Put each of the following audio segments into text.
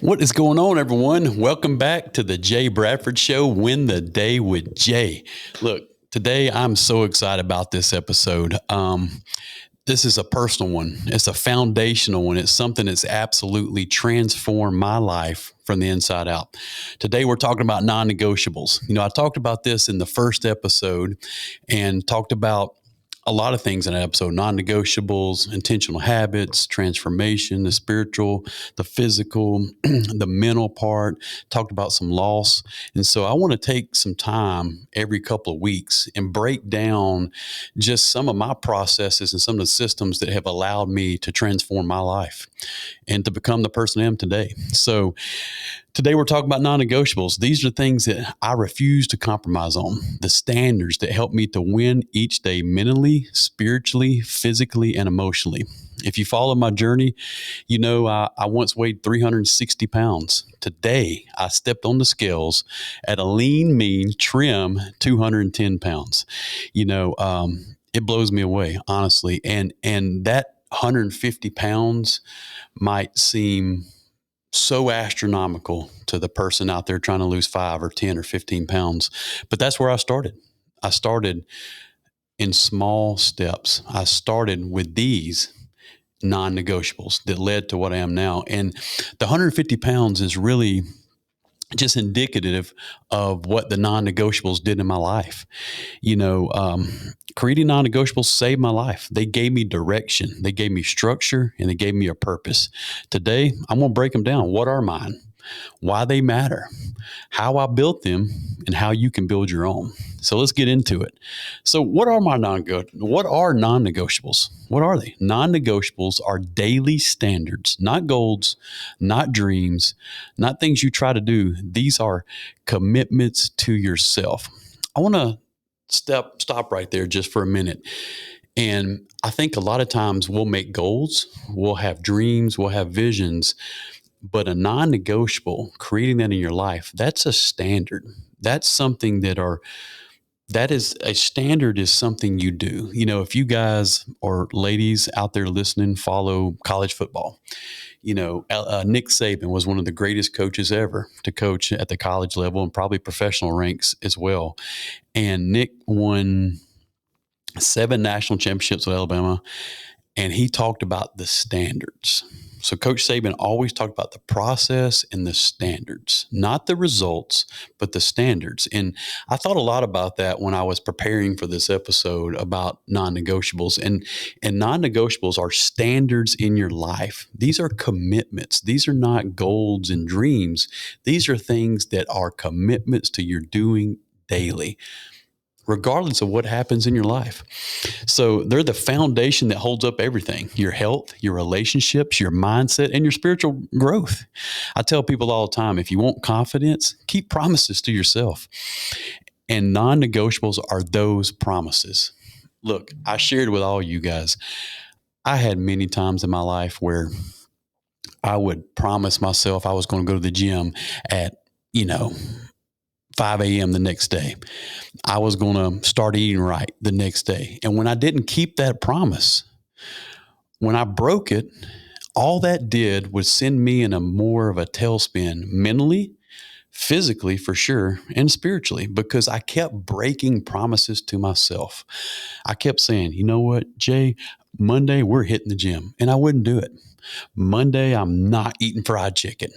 What is going on, everyone? Welcome back to the Jay Bradford Show, Win the Day with Jay. Look, today I'm so excited about this episode. This is a personal one. It's a foundational one. It's something that's absolutely transformed my life from the inside out. Today, we're talking about non-negotiables. I talked about this in the first episode and talked about a lot of things in that episode: non-negotiables, intentional habits, transformation, the spiritual, the physical, the mental part, talked about some loss. And so I want to take some time every couple of weeks and break down just some of my processes and some of the systems that have allowed me to transform my life and to become the person I am today. So today we're talking about non-negotiables. These are things that I refuse to compromise on, the standards that help me to win each day mentally, spiritually, physically, and emotionally. If you follow my journey, you know I once weighed 360 pounds. Today, I stepped on the scales at a lean, mean, trim 210 pounds. It blows me away, honestly. And that 150 pounds might seem so astronomical to the person out there trying to lose 5 or 10 or 15 pounds. But that's where I started. I started in small steps. I started with these non-negotiables that led to what I am now. And the 150 pounds is really just indicative of what the non-negotiables did in my life. Creating non-negotiables saved my life. They gave me direction, they gave me structure, and they gave me a purpose. Today, I'm going to break them down. What are mine? Why they matter, how I built them, and how you can build your own. So let's get into it. So what are non-negotiables? What are they? Non-negotiables are daily standards, not goals, not dreams, not things you try to do. These are commitments to yourself. I want to stop right there just for a minute. And I think a lot of times we'll make goals, we'll have dreams, we'll have visions, but a non-negotiable, creating that in your life, that's a standard. That's something that is a standard, is something you do. If you guys or ladies out there listening follow college football, Nick Saban was one of the greatest coaches ever to coach at the college level and probably professional ranks as well. And Nick won 7 national championships with Alabama, and he talked about the standards. So Coach Saban always talked about the process and the standards, not the results, but the standards. And I thought a lot about that when I was preparing for this episode about non-negotiables. And non-negotiables are standards in your life. These are commitments. These are not goals and dreams. These are things that are commitments to your doing daily, regardless of what happens in your life. So they're the foundation that holds up everything: your health, your relationships, your mindset, and your spiritual growth. I tell people all the time, if you want confidence, keep promises to yourself. And non-negotiables are those promises. Look, I shared with all you guys, I had many times in my life where I would promise myself I was going to go to the gym at, 5 a.m. the next day. I was going to start eating right the next day. And when I didn't keep that promise, when I broke it, all that did was send me in a more of a tailspin, mentally, physically for sure, and spiritually, because I kept breaking promises to myself. I kept saying, you know what, Jay, Monday we're hitting the gym, and I wouldn't do it. Monday I'm not eating fried chicken.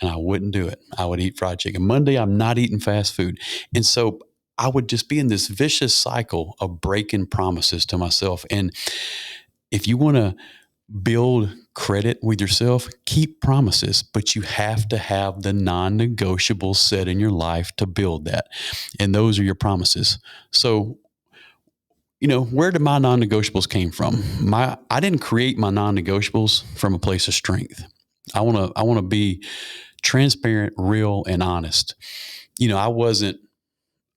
And I wouldn't do it. I would eat fried chicken. Monday, I'm not eating fast food. And so I would just be in this vicious cycle of breaking promises to myself. And if you want to build credit with yourself, keep promises, but you have to have the non-negotiables set in your life to build that. And those are your promises. So, where did my non-negotiables came from? I didn't create my non-negotiables from a place of strength. I want to be transparent, real, and honest. I wasn't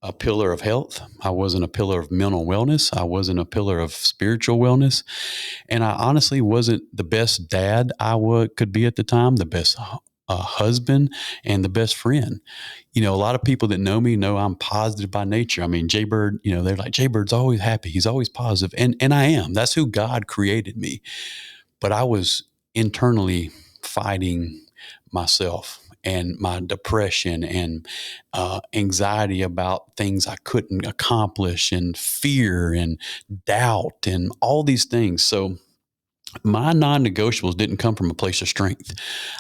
a pillar of health. I wasn't a pillar of mental wellness. I wasn't a pillar of spiritual wellness. And I honestly wasn't the best dad I could be at the time, the best husband, and the best friend. A lot of people that know me know I'm positive by nature. I mean, Jay Bird, they're like, Jay Bird's always happy. He's always positive. And I am. That's who God created me. But I was internally fighting myself and my depression and anxiety about things I couldn't accomplish and fear and doubt and all these things. So my non-negotiables didn't come from a place of strength.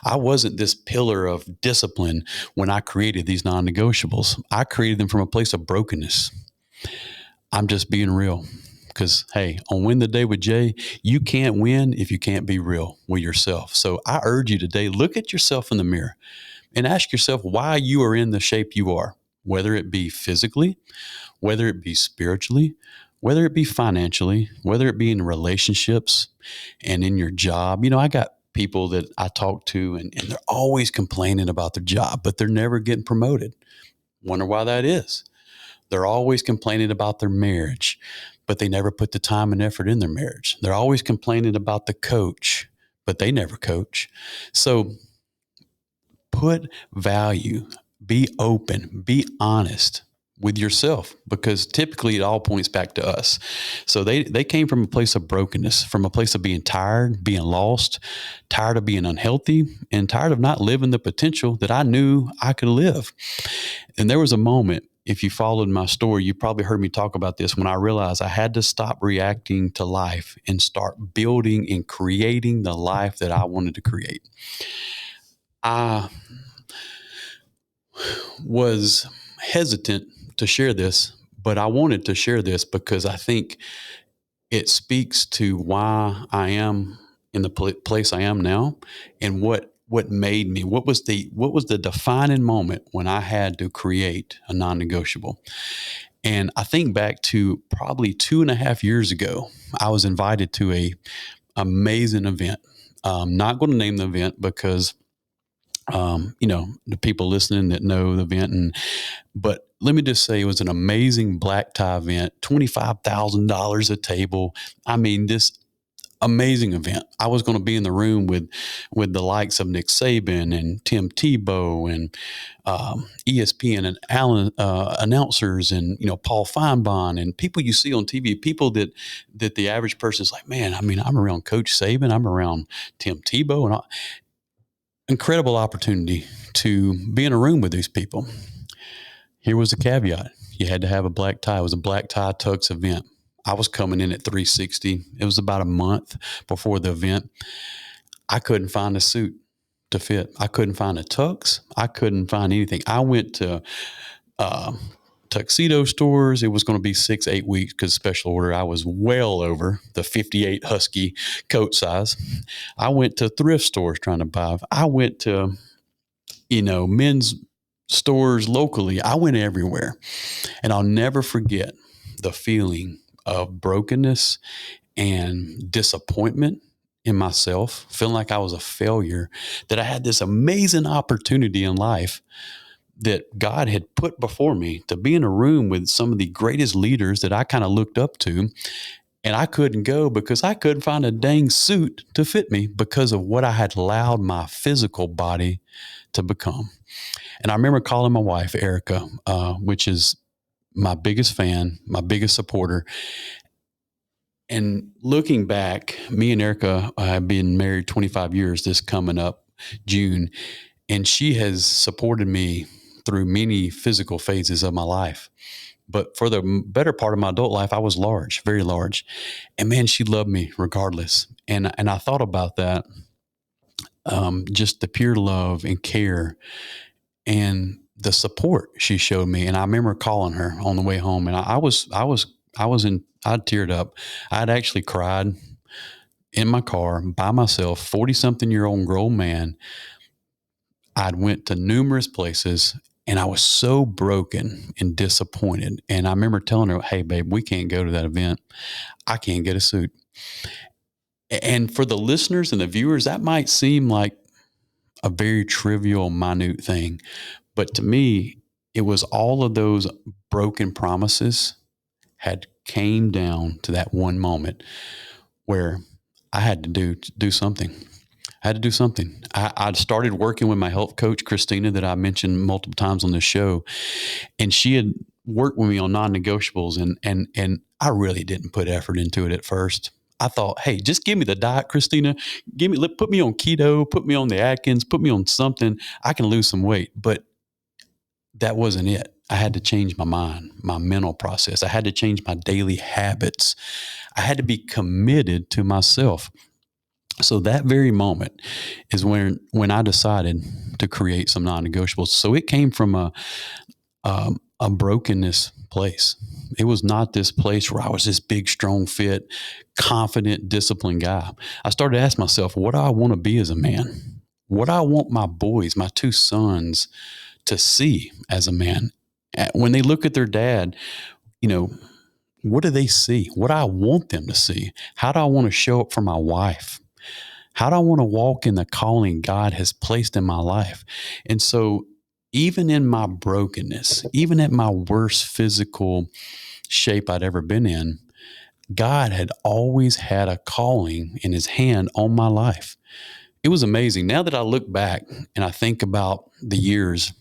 I wasn't this pillar of discipline when I created these non-negotiables. I created them from a place of brokenness. I'm just being real. Because, hey, on Win the Day with Jay, you can't win if you can't be real with yourself. So I urge you today, look at yourself in the mirror and ask yourself why you are in the shape you are, whether it be physically, whether it be spiritually, whether it be financially, whether it be in relationships and in your job. I got people that I talk to and they're always complaining about their job, but they're never getting promoted. Wonder why that is. They're always complaining about their marriage, but they never put the time and effort in their marriage. They're always complaining about the coach, but they never coach. So put value, be open, be honest with yourself, because typically it all points back to us. So they came from a place of brokenness, from a place of being tired, being lost, tired of being unhealthy, and tired of not living the potential that I knew I could live. And there was a moment, if you followed my story, you probably heard me talk about this, when I realized I had to stop reacting to life and start building and creating the life that I wanted to create. I was hesitant to share this, but I wanted to share this because I think it speaks to why I am in the place I am now, and what made me, what was the defining moment when I had to create a non-negotiable. And I think back to probably 2.5 years ago, I was invited to a amazing event. Not going to name the event because the people listening that know the event, but let me just say it was an amazing black tie event, $25,000 a table. I mean, this amazing event. I was going to be in the room with the likes of Nick Saban and Tim Tebow and ESPN and Allen announcers and Paul Feinbaum and people you see on TV, people that the average person is like, man, I mean, I'm around Coach Saban, I'm around Tim Tebow, and incredible opportunity to be in a room with these people. Here was the caveat. You had to have a black tie. It was a black tie tux event. I was coming in at 360. It was about a month before the event. I couldn't find a suit to fit. I couldn't find a tux. I couldn't find anything. I went to tuxedo stores. It was going to be 6-8 weeks because special order. I was well over the 58 Husky coat size. I went to thrift stores trying to buy. I went to, men's stores locally. I went everywhere. And I'll never forget the feeling of brokenness and disappointment in myself, feeling like I was a failure, that I had this amazing opportunity in life that God had put before me to be in a room with some of the greatest leaders that I kind of looked up to. And I couldn't go because I couldn't find a dang suit to fit me because of what I had allowed my physical body to become. And I remember calling my wife, Erica, which is my biggest fan, my biggest supporter. And looking back, me and Erica have been married 25 years this coming up June, and she has supported me through many physical phases of my life. But for the better part of my adult life, I was large, very large. And man, she loved me regardless. And I thought about that, just the pure love and care and the support she showed me. And I remember calling her on the way home, and I teared up. I'd actually cried in my car by myself, 40-something-year-old grown man. I'd went to numerous places and I was so broken and disappointed. And I remember telling her, hey, babe, we can't go to that event. I can't get a suit. And for the listeners and the viewers, that might seem like a very trivial, minute thing. But to me, it was all of those broken promises had came down to that one moment where I had to do something. I had to do something. I started working with my health coach, Christina, that I mentioned multiple times on this show. And she had worked with me on non-negotiables. And I really didn't put effort into it at first. I thought, hey, just give me the diet, Christina. Put me on keto, put me on the Atkins, put me on something. I can lose some weight. But that wasn't it. I had to change my mind, my mental process. I had to change my daily habits. I had to be committed to myself. So that very moment is when I decided to create some non-negotiables. So it came from a brokenness place. It was not this place where I was this big, strong, fit, confident, disciplined guy. I started to ask myself, what do I want to be as a man? What do I want my boys, my two sons, to see as a man? When they look at their dad, you know, what do they see? What do I want them to see? How do I want to show up for my wife? How do I want to walk in the calling God has placed in my life? And so, even in my brokenness, even at my worst physical shape I'd ever been in, God had always had a calling in his hand on my life. It was amazing. Now that I look back and I think about the years,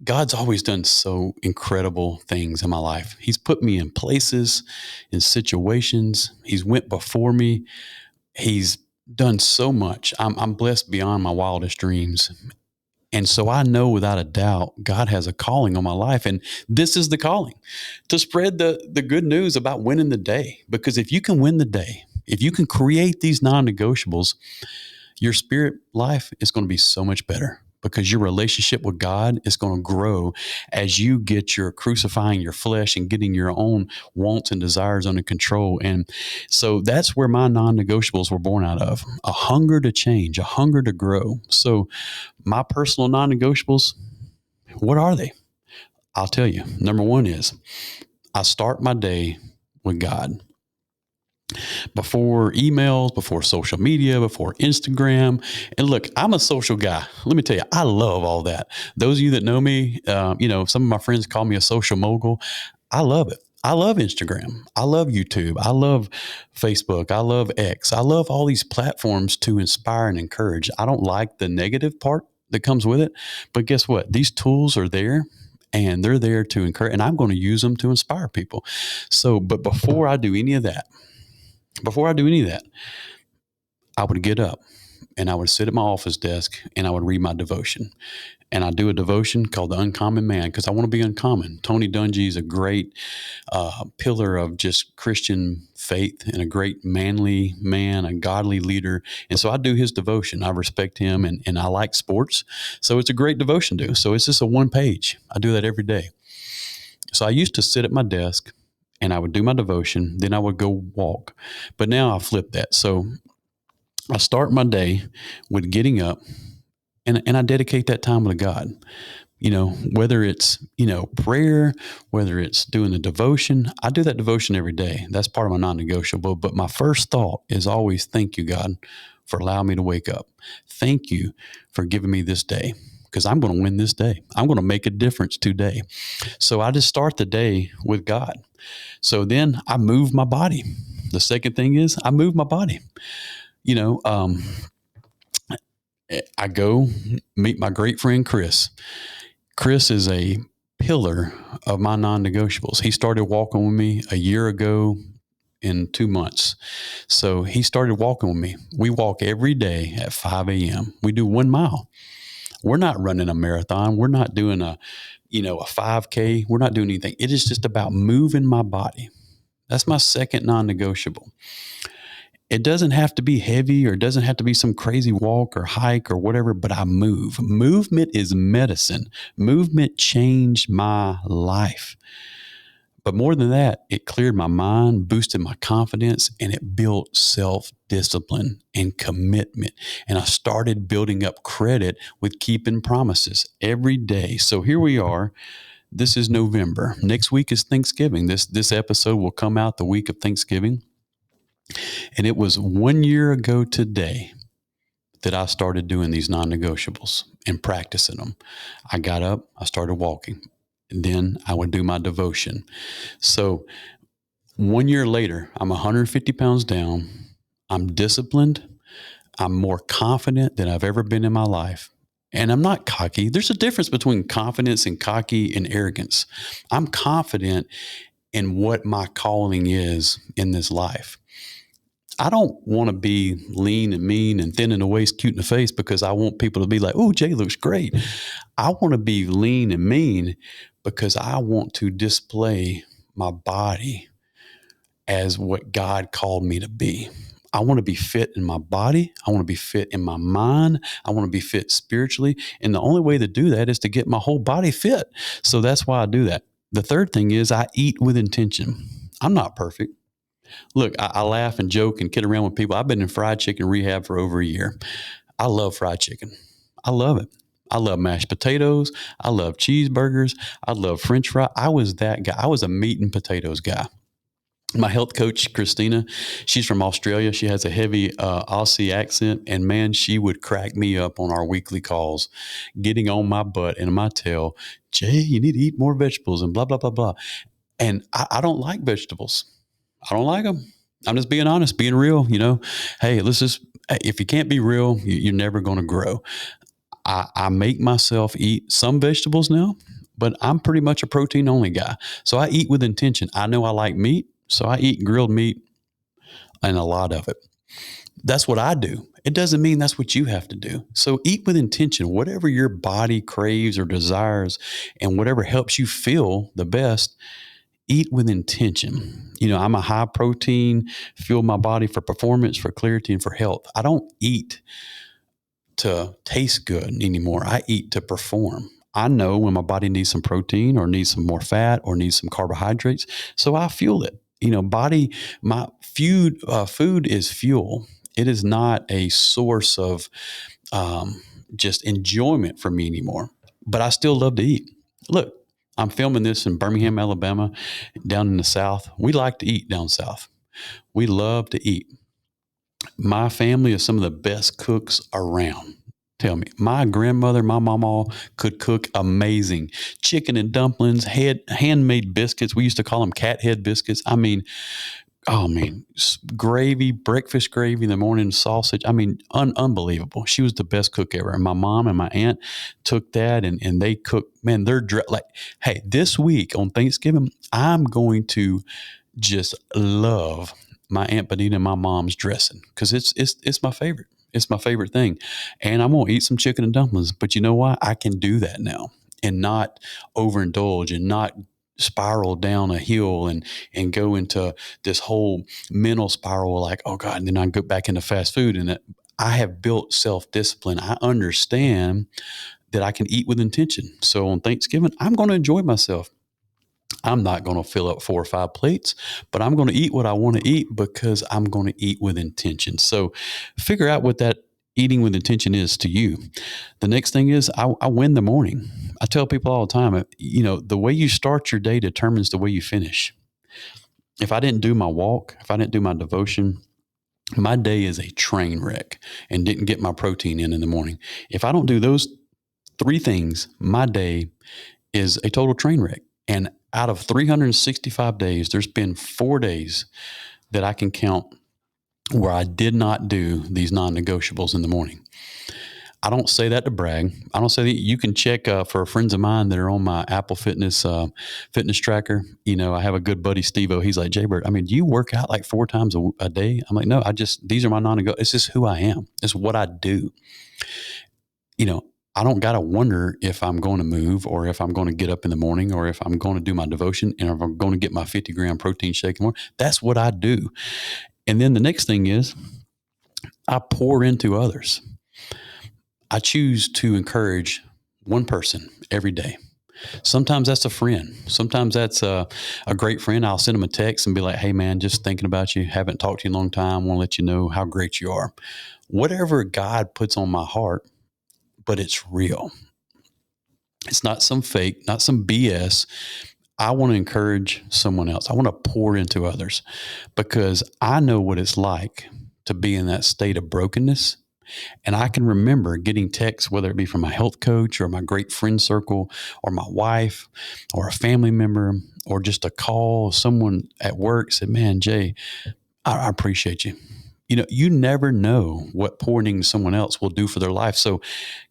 God's always done so incredible things in my life. He's put me in places, in situations. He's went before me. He's done so much. I'm blessed beyond my wildest dreams. And so I know without a doubt, God has a calling on my life. And this is the calling, to spread the good news about winning the day. Because if you can win the day, if you can create these non-negotiables, your spirit life is going to be so much better, because your relationship with God is going to grow as you get your crucifying your flesh and getting your own wants and desires under control. And so that's where my non-negotiables were born out of: a hunger to change, a hunger to grow. So my personal non-negotiables, what are they? I'll tell you. Number one is I start my day with God. Before emails, before social media, before Instagram. And look, I'm a social guy. Let me tell you, I love all that. Those of you that know me, some of my friends call me a social mogul. I love it. I love Instagram. I love YouTube. I love Facebook. I love X. I love all these platforms to inspire and encourage. I don't like the negative part that comes with it. But guess what? These tools are there, and they're there to encourage, and I'm going to use them to inspire people. So, but before I do any of that, I would get up and I would sit at my office desk and I would read my devotion. And I do a devotion called The Uncommon Man, because I want to be uncommon. Tony Dungy is a great pillar of just Christian faith and a great manly man, a godly leader. And so I do his devotion. I respect him, and I like sports. So it's a great devotion to do. So it's just a one page. I do that every day. So I used to sit at my desk and I would do my devotion. Then I would go walk. But now I flip that. So I start my day with getting up, and I dedicate that time with God. Whether it's, prayer, whether it's doing the devotion, I do that devotion every day. That's part of my non-negotiable. But my first thought is always, thank you, God, for allowing me to wake up. Thank you for giving me this day, because I'm going to win this day. I'm going to make a difference today. So I just start the day with God. So then I move my body. The second thing is I move my body. I go meet my great friend, Chris. Chris is a pillar of my non-negotiables. He started walking with me a year ago in 2 months. So he started walking with me. We walk every day at 5 a.m. We do 1 mile. We're not running a marathon. We're not doing a 5K. We're not doing anything. It is just about moving my body. That's my second non-negotiable. It doesn't have to be heavy, or it doesn't have to be some crazy walk or hike or whatever, but I move. Movement is medicine. Movement changed my life. But more than that, it cleared my mind, boosted my confidence, and it built self-discipline and commitment. And I started building up credit with keeping promises every day. So here we are. This is November. Next week is Thanksgiving. This episode will come out the week of Thanksgiving. And it was 1 year ago today that I started doing these non-negotiables and practicing them. I got up, I started walking, and then I would do my devotion. So 1 year later, I'm 150 pounds down. I'm disciplined. I'm more confident than I've ever been in my life. And I'm not cocky. There's a difference between confidence and cocky and arrogance. I'm confident in what my calling is in this life. I don't want to be lean and mean and thin in the waist, cute in the face because I want people to be like, oh, Jay looks great. I want to be lean and mean because I want to display my body as what God called me to be. I want to be fit in my body. I want to be fit in my mind. I want to be fit spiritually. And the only way to do that is to get my whole body fit. So that's why I do that. The third thing is I eat with intention. I'm not perfect. Look, I laugh and joke and kid around with people. I've been in fried chicken rehab for over a year. I love fried chicken. I love it. I love mashed potatoes. I love cheeseburgers. I love French fry. I was that guy. I was a meat and potatoes guy. My health coach, Christina, she's from Australia. She has a heavy Aussie accent. And man, she would crack me up on our weekly calls, getting on my butt and my tail. Jay, you need to eat more vegetables and blah, blah, blah, blah. And I don't like vegetables. I don't like them. I'm just being honest, being real, Hey, if you can't be real, you're never going to grow. I make myself eat some vegetables now, but I'm pretty much a protein only guy. So I eat with intention. I know I like meat, so I eat grilled meat and a lot of it. That's what I do. It doesn't mean that's what you have to do. So eat with intention, whatever your body craves or desires, and whatever helps you feel the best. Eat with intention. I'm a high protein, fuel my body for performance, for clarity, and for health. I don't eat to taste good anymore. I eat to perform. I know when my body needs some protein or needs some more fat or needs some carbohydrates. So I fuel it. My food is fuel. It is not a source of just enjoyment for me anymore, but I still love to eat. Look, I'm filming this in Birmingham, Alabama, down in the South. We like to eat down South. We love to eat. My family is some of the best cooks around. Tell me, my grandmother, my mama could cook amazing chicken and dumplings, handmade biscuits. We used to call them cat head biscuits. I mean, oh man, gravy, breakfast gravy in the morning, sausage. I mean, unbelievable. She was the best cook ever. And my mom and my aunt took that and they cooked, man, like, hey, this week on Thanksgiving, I'm going to just love my Aunt Benita and my mom's dressing because it's my favorite. It's my favorite thing. And I'm going to eat some chicken and dumplings. But you know what? I can do that now and not overindulge and not spiral down a hill and go into this whole mental spiral like, oh God, and then I go back into fast food. And I have built self-discipline. I understand that I can eat with intention. So on Thanksgiving, I'm going to enjoy myself. I'm not going to fill up 4 or 5 plates, but I'm going to eat what I want to eat because I'm going to eat with intention. So figure out what that eating with intention is to you. The next thing is I win the morning. I tell people all the time, the way you start your day determines the way you finish. If I didn't do my walk, if I didn't do my devotion, my day is a train wreck and didn't get my protein in the morning. If I don't do those 3 things, my day is a total train wreck. And out of 365 days, there's been 4 days that I can count where I did not do these non-negotiables in the morning. I don't say that to brag. I don't say that. You can check for friends of mine that are on my Apple Fitness fitness tracker. I have a good buddy, Steve-O. He's like, Jay Bird, do you work out like 4 times a day? I'm like, no, these are my non-negotiables. It's just who I am. It's what I do. I don't got to wonder if I'm going to move or if I'm going to get up in the morning or if I'm going to do my devotion and if I'm going to get my 50-gram protein shake in the morning. That's what I do. And then the next thing is I pour into others. I choose to encourage one person every day. Sometimes that's a friend. Sometimes that's a great friend. I'll send them a text and be like, hey, man, just thinking about you. Haven't talked to you in a long time. Want to let you know how great you are. Whatever God puts on my heart, but it's real. It's not some fake, not some BS. I want to encourage someone else. I want to pour into others because I know what it's like to be in that state of brokenness. And I can remember getting texts, whether it be from my health coach or my great friend circle or my wife or a family member or just a call. Someone at work said, man, Jay, I appreciate you. You never know what pouring into someone else will do for their life. So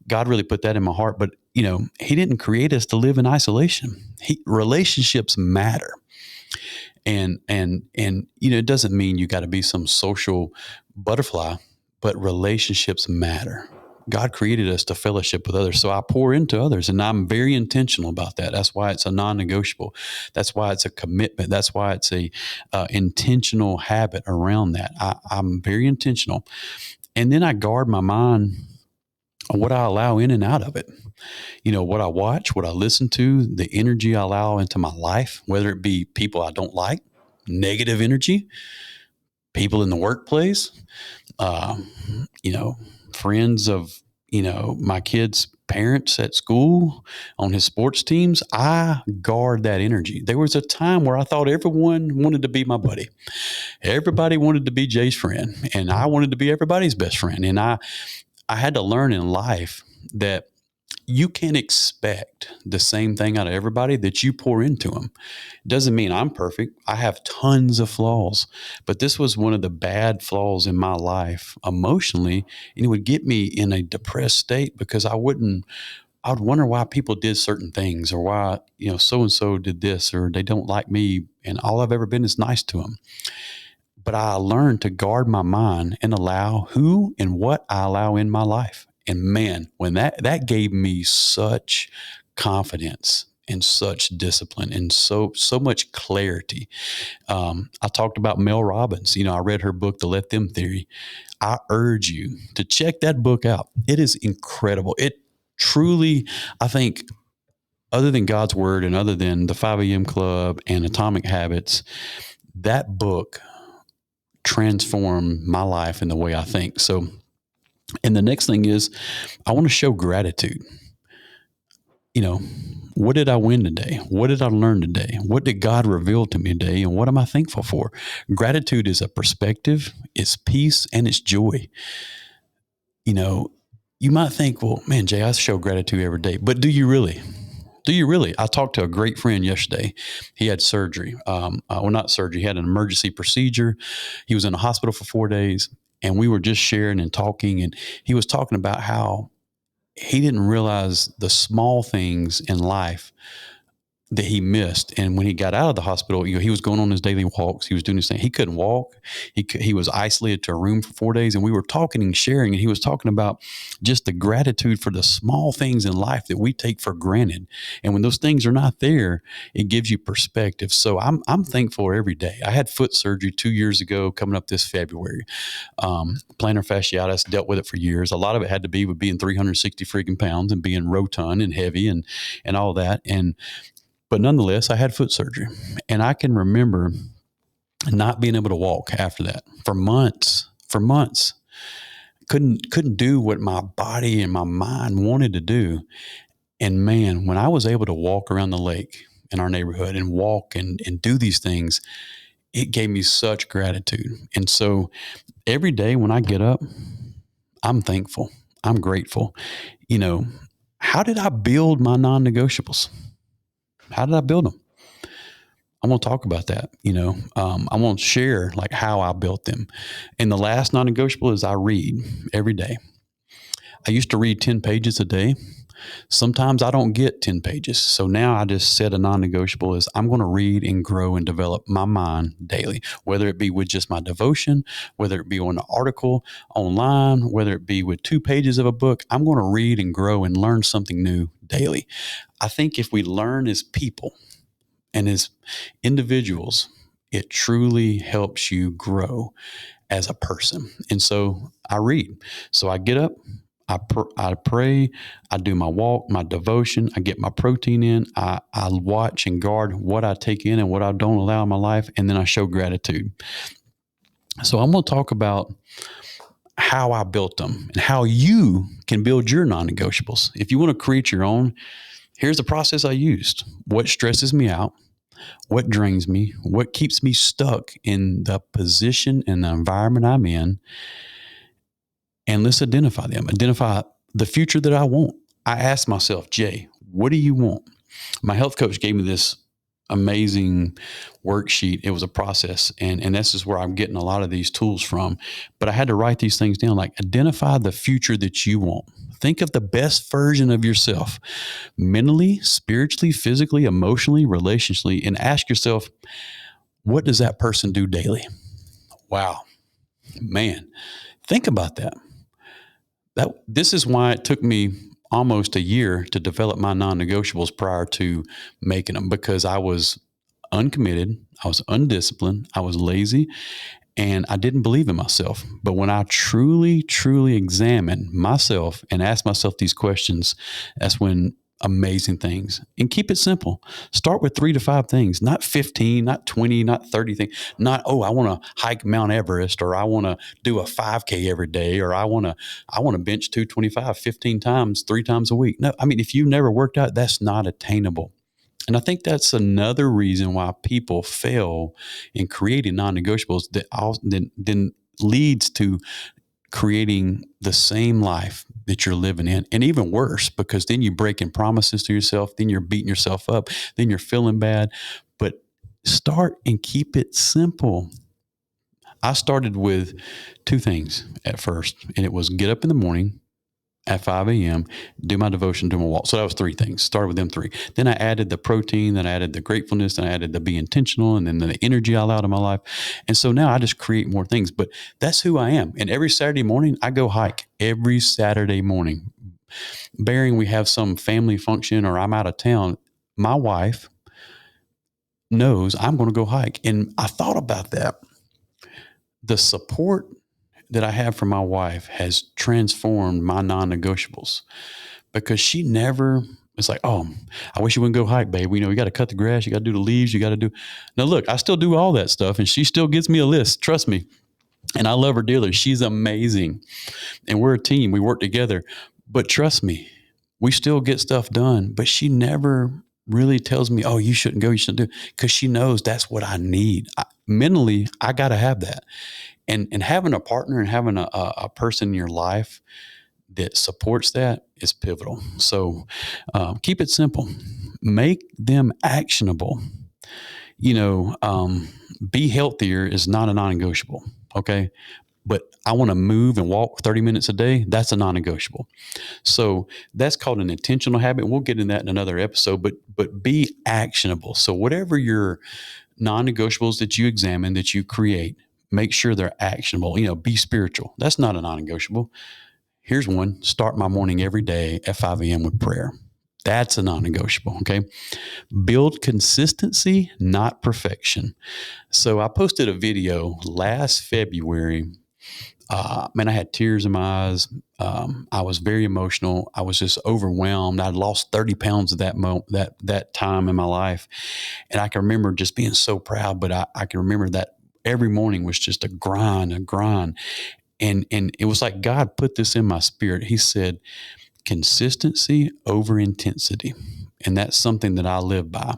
God really put that in my heart. But, he didn't create us to live in isolation. Relationships matter. And it doesn't mean you got to be some social butterfly, but relationships matter. God created us to fellowship with others. So I pour into others, and I'm very intentional about that. That's why it's a non-negotiable. That's why it's a commitment. That's why it's a intentional habit around that. I'm very intentional. And then I guard my mind on what I allow in and out of it. What I watch, what I listen to, the energy I allow into my life, whether it be people I don't like, negative energy, people in the workplace, uh, friends of, my kids' parents at school, on his sports teams. I guard that energy. There was a time where I thought everyone wanted to be my buddy. Everybody wanted to be Jay's friend, and I wanted to be everybody's best friend. And I had to learn in life that you can't expect the same thing out of everybody that you pour into them. Doesn't mean I'm perfect. I have tons of flaws, but this was one of the bad flaws in my life emotionally. And it would get me in a depressed state because I would wonder why people did certain things, or why, so-and-so did this, or they don't like me. And all I've ever been is nice to them. But I learned to guard my mind and allow who and what I allow in my life. And man, when that gave me such confidence and such discipline and so much clarity. I talked about Mel Robbins. I read her book, The Let Them Theory. I urge you to check that book out. It is incredible. It truly, I think, other than God's word and other than the 5 a.m. Club and Atomic Habits, that book transformed my life and the way I think. So, and the next thing is, I want to show gratitude. What did I win today? What did I learn today? What did God reveal to me today? And what am I thankful for? Gratitude is a perspective, it's peace, and it's joy. You might think, well, man, Jay, I show gratitude every day. But do you really? Do you really? I talked to a great friend yesterday. He had surgery. Not surgery. He had an emergency procedure. He was in a hospital for 4 days. And we were just sharing and talking. And he was talking about how he didn't realize the small things in life that he missed. And when he got out of the hospital, he was going on his daily walks. He was doing his thing. He couldn't walk. He was isolated to a room for 4 days. And we were talking and sharing, and he was talking about just the gratitude for the small things in life that we take for granted. And when those things are not there, it gives you perspective. So I'm thankful every day. I had foot surgery 2 years ago, coming up this February. Plantar fasciitis, dealt with it for years. A lot of it had to be with being 360 freaking pounds and being rotund and heavy and all that. But nonetheless, I had foot surgery, and I can remember not being able to walk after that for months. Couldn't do what my body and my mind wanted to do. And man, when I was able to walk around the lake in our neighborhood and walk and do these things, it gave me such gratitude. And so every day when I get up, I'm thankful. I'm grateful. How did I build my non-negotiables? How did I build them? I want to talk about that. I want to share like how I built them. And the last non-negotiable is I read every day. I used to read 10 pages a day. Sometimes I don't get 10 pages. So now I just set a non-negotiable is I'm going to read and grow and develop my mind daily, whether it be with just my devotion, whether it be on an article online, whether it be with 2 pages of a book. I'm going to read and grow and learn something new daily. I think if we learn as people and as individuals, it truly helps you grow as a person. And so I read. So I get up, I pray, I do my walk, my devotion, I get my protein in, I watch and guard what I take in and what I don't allow in my life, and then I show gratitude. So I'm going to talk about how I built them and how you can build your non-negotiables. If you want to create your own, here's the process I used. What stresses me out? What drains me? What keeps me stuck in the position and the environment I'm in? And let's identify them. Identify the future that I want. I asked myself, Jay, what do you want? My health coach gave me this amazing worksheet. It was a process. And this is where I'm getting a lot of these tools from. But I had to write these things down, like identify the future that you want. Think of the best version of yourself, mentally, spiritually, physically, emotionally, relationally, and ask yourself, What does that person do daily? Wow, man, think about that. This is why it took me almost a year to develop my non-negotiables prior to making them, because I was uncommitted, I was undisciplined, I was lazy, and I didn't believe in myself. But when I truly examined myself and asked myself these questions, that's when amazing things. And keep it simple. Start with 3 to 5 things, not 15, not 20, not 30 things. Not, oh, I want to hike Mount Everest, or I want to do a 5K every day, or I want to bench 225 15 times, 3 times a week. No, I mean, if you've never worked out, that's not attainable. And I think that's another reason why people fail in creating non-negotiables, that then leads to creating the same life that you're living in. And even worse, because then you're breaking promises to yourself, then you're beating yourself up, then you're feeling bad. But start and keep it simple. I started with 2 things at first, and it was get up in the morning at 5 a.m., do my devotion, do my walk. So that was 3 things. Started with them 3. Then I added the protein, then I added the gratefulness, then I added the be intentional, and then the energy I allowed in my life. And so now I just create more things. But that's who I am. And every Saturday morning, I go hike. Every Saturday morning. Bearing we have some family function or I'm out of town, my wife knows I'm going to go hike. And I thought about that. The support that I have from my wife has transformed my non-negotiables, because she never, it's like, oh, I wish you wouldn't go hike, babe. You got to cut the grass. You got to do the leaves. You got to do. Now, look, I still do all that stuff, and she still gives me a list. Trust me. And I love her dearly. She's amazing. And we're a team. We work together. But trust me, we still get stuff done. But she never really tells me, oh, you shouldn't go. You shouldn't do, because she knows that's what I need. Mentally, I got to have that. And having a partner and having a person in your life that supports that is pivotal. So keep it simple. Make them actionable. Be healthier is not a non-negotiable. Okay. But I want to move and walk 30 minutes a day. That's a non-negotiable. So that's called an intentional habit. We'll get into that in another episode, but be actionable. So whatever your non-negotiables that you examine, that you create, make sure they're actionable. Be spiritual. That's not a non-negotiable. Here's one: start my morning every day at 5 a.m. with prayer. That's a non-negotiable. Okay. Build consistency, not perfection. So I posted a video last February. Man, I had tears in my eyes. I was very emotional. I was just overwhelmed. I'd lost 30 pounds at that time in my life. And I can remember just being so proud, but I can remember that every morning was just a grind. And it was like God put this in my spirit. He said, consistency over intensity. And that's something that I live by.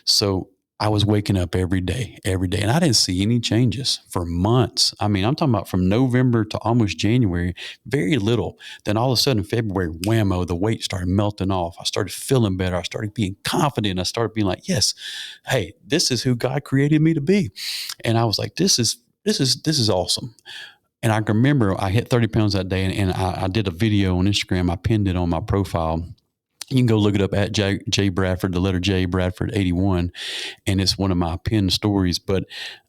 So I was waking up every day. And I didn't see any changes for months. I mean, I'm talking about from November to almost January, very little. Then all of a sudden, February, whammo, the weight started melting off. I started feeling better. I started being confident. I started being like, yes, hey, this is who God created me to be. And I was like, this is awesome. And I can remember I hit 30 pounds that day, and I did a video on Instagram. I pinned it on my profile. You can go look it up at J Bradford, the letter J Bradford 81. And it's one of my pinned stories. But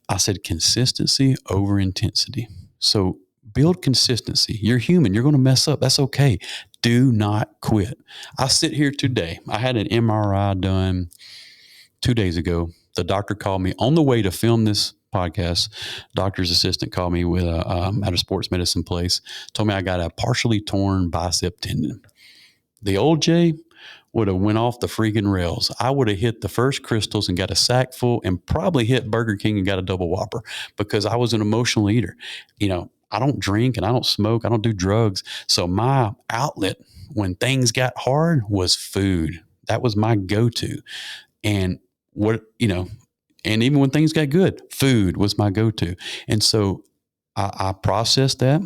I said consistency over intensity. So build consistency. You're human. You're going to mess up. That's okay. Do not quit. I sit here today. I had an MRI done 2 days ago. The doctor called me on the way to film this podcast. Doctor's assistant called me with at a sports medicine place, told me I got a partially torn bicep tendon. The old Jay would have went off the freaking rails. I would have hit the first crystals and got a sack full, and probably hit Burger King and got a double Whopper, because I was an emotional eater. I don't drink and I don't smoke. I don't do drugs. So my outlet when things got hard was food. That was my go-to. And and even when things got good, food was my go-to. And so I processed that.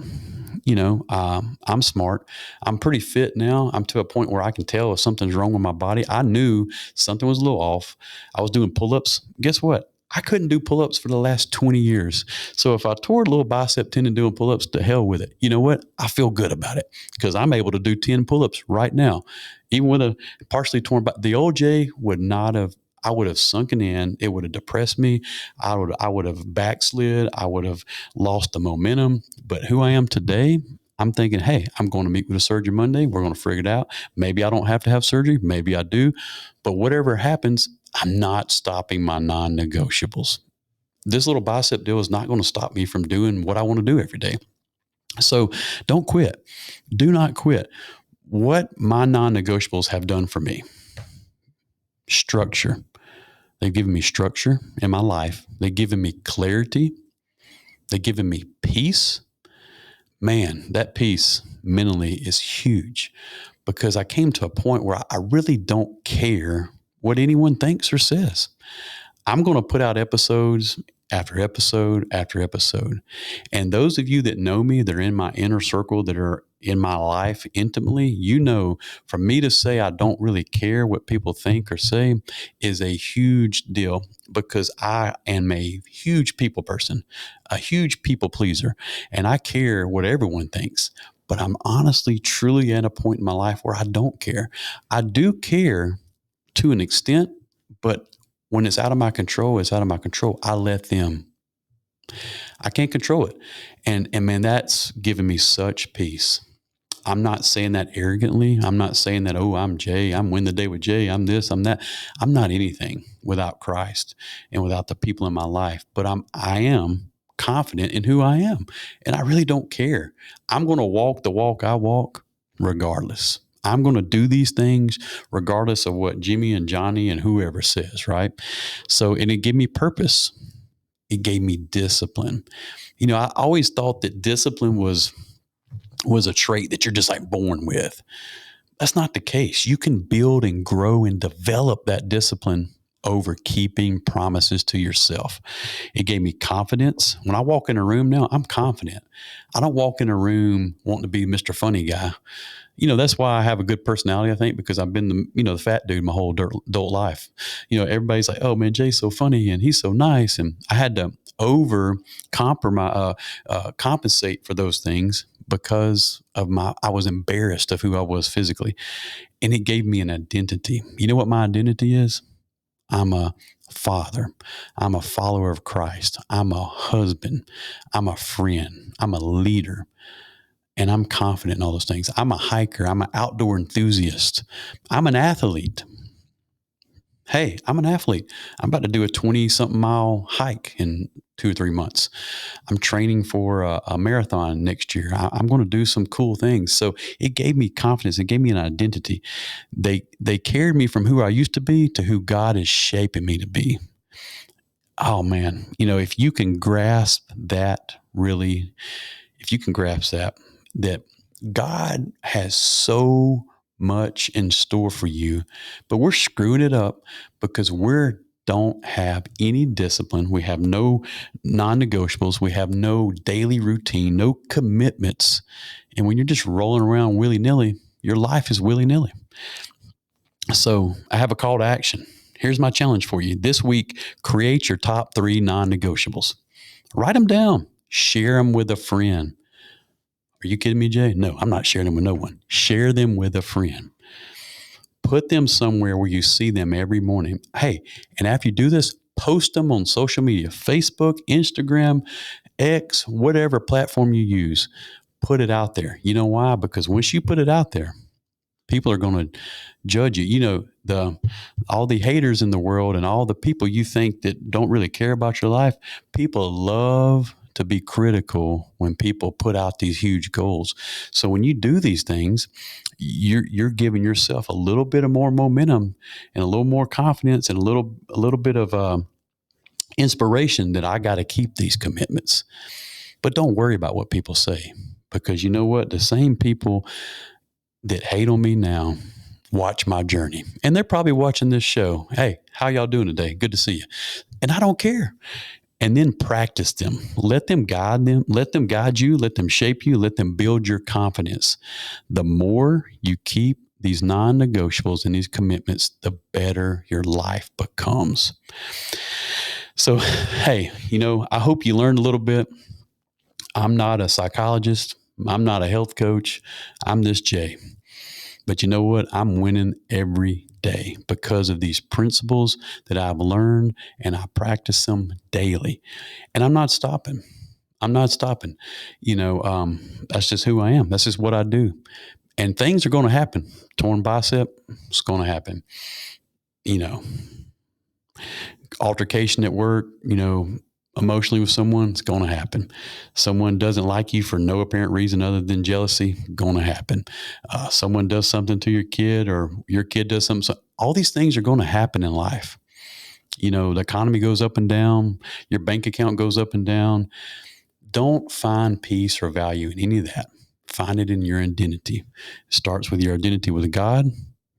I'm smart. I'm pretty fit now. I'm to a point where I can tell if something's wrong with my body. I knew something was a little off. I was doing pull-ups. Guess what? I couldn't do pull-ups for the last 20 years. So if I tore a little bicep tendon doing pull-ups, to hell with it. You know what? I feel good about it, because I'm able to do 10 pull-ups right now, even with a partially torn. But the old Jay would not have. I would have sunken in. It would have depressed me. I would have backslid. I would have lost the momentum. But who I am today, I'm thinking, hey, I'm going to meet with a surgeon Monday. We're going to figure it out. Maybe I don't have to have surgery. Maybe I do. But whatever happens, I'm not stopping my non-negotiables. This little bicep deal is not going to stop me from doing what I want to do every day. So don't quit. Do not quit. What my non-negotiables have done for me: structure. They've given me structure in my life. They've given me clarity. They've given me peace. Man, that peace mentally is huge, because I came to a point where I really don't care what anyone thinks or says. I'm going to put out episodes after episode after episode. And those of you that know me, that are in my inner circle, that are in my life intimately, you know, for me to say I don't really care what people think or say is a huge deal, because I am a huge people person, a huge people pleaser, and I care what everyone thinks. But I'm honestly, truly at a point in my life where I don't care. I do care to an extent, but when it's out of my control, it's out of my control. I let them. I can't control it. And man, that's given me such peace. I'm not saying that arrogantly. I'm not saying that, oh, I'm Jay. I'm win the day with Jay. I'm this, I'm that. I'm not anything without Christ and without the people in my life. But I am confident in who I am. And I really don't care. I'm going to walk the walk I walk regardless. I'm going to do these things regardless of what Jimmy and Johnny and whoever says, right? So, and it gave me purpose. It gave me discipline. You know, I always thought that discipline was a trait that you're just like born with. That's not the case. You can build and grow and develop that discipline over keeping promises to yourself. It gave me confidence. When I walk in a room now, I'm confident. I don't walk in a room wanting to be Mr. Funny Guy. You know, that's why I have a good personality, I think, because I've been the fat dude my whole adult life. You know, everybody's like, oh man, Jay's so funny and he's so nice. And I had to compensate for those things because of I was embarrassed of who I was physically. And it gave me an identity. You know what my identity is? I'm a father. I'm a follower of Christ. I'm a husband. I'm a friend. I'm a leader. And I'm confident in all those things. I'm a hiker. I'm an outdoor enthusiast. I'm an athlete. Hey, I'm an athlete. I'm about to do a 20-something mile hike in 2 or 3 months. I'm training for a marathon next year. I'm going to do some cool things. So it gave me confidence. It gave me an identity. They carried me from who I used to be to who God is shaping me to be. Oh man, if you can grasp that, really, if you can grasp that God has so much in store for you, but we're screwing it up because we don't have any discipline. We have no non-negotiables. We have no daily routine, no commitments. And when you're just rolling around willy-nilly, your life is willy-nilly. So I have a call to action. Here's my challenge for you. This week, create your top 3 non-negotiables. Write them down. Share them with a friend. Are you kidding me, Jay? No, I'm not sharing them with no one. Share them with a friend. Put them somewhere where you see them every morning. Hey, and after you do this, post them on social media, Facebook, Instagram, X, whatever platform you use. Put it out there. You know why? Because once you put it out there, people are going to judge you. All the haters in the world and all the people you think that don't really care about your life, people love to be critical when people put out these huge goals. So when you do these things, you're giving yourself a little bit of more momentum and a little more confidence and a little bit of inspiration that I got to keep these commitments. But don't worry about what people say, because you know what? The same people that hate on me now watch my journey, and they're probably watching this show. Hey, how y'all doing today? Good to see you. And I don't care. And then practice them. Let them guide them. Let them guide you. Let them shape you. Let them build your confidence. The more you keep these non-negotiables and these commitments, the better your life becomes. So, hey, I hope you learned a little bit. I'm not a psychologist. I'm not a health coach. I'm this Jay. But you know what? I'm winning every day because of these principles that I've learned, and I practice them daily. And I'm not stopping. I'm not stopping. That's just who I am. That's just what I do. And things are going to happen. Torn bicep, it's going to happen. You know, altercation at work, emotionally with someone, it's going to happen. Someone doesn't like you for no apparent reason other than jealousy, going to happen. Someone does something to your kid, or your kid does something. So all these things are going to happen in life. The economy goes up and down, your bank account goes up and down. Don't find peace or value in any of that. Find it in your identity. It starts with your identity with God,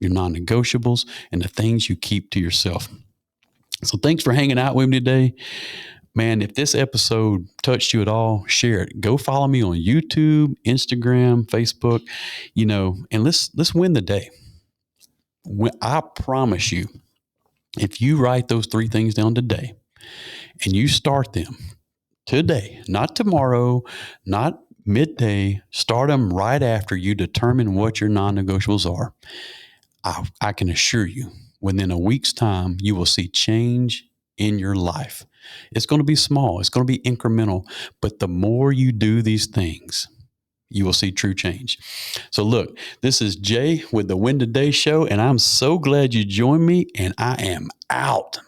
your non-negotiables, and the things you keep to yourself. So thanks for hanging out with me today. Man, if this episode touched you at all, share it. Go follow me on YouTube, Instagram, Facebook, and let's win the day. I promise you, if you write those 3 things down today and you start them today, not tomorrow, not midday, start them right after you determine what your non-negotiables are. I can assure you, within a week's time, you will see change in your life. It's going to be small, it's going to be incremental, but the more you do these things, you will see true change. So look, this is Jay with the Win Today Show, and I'm so glad you joined me, and I am out.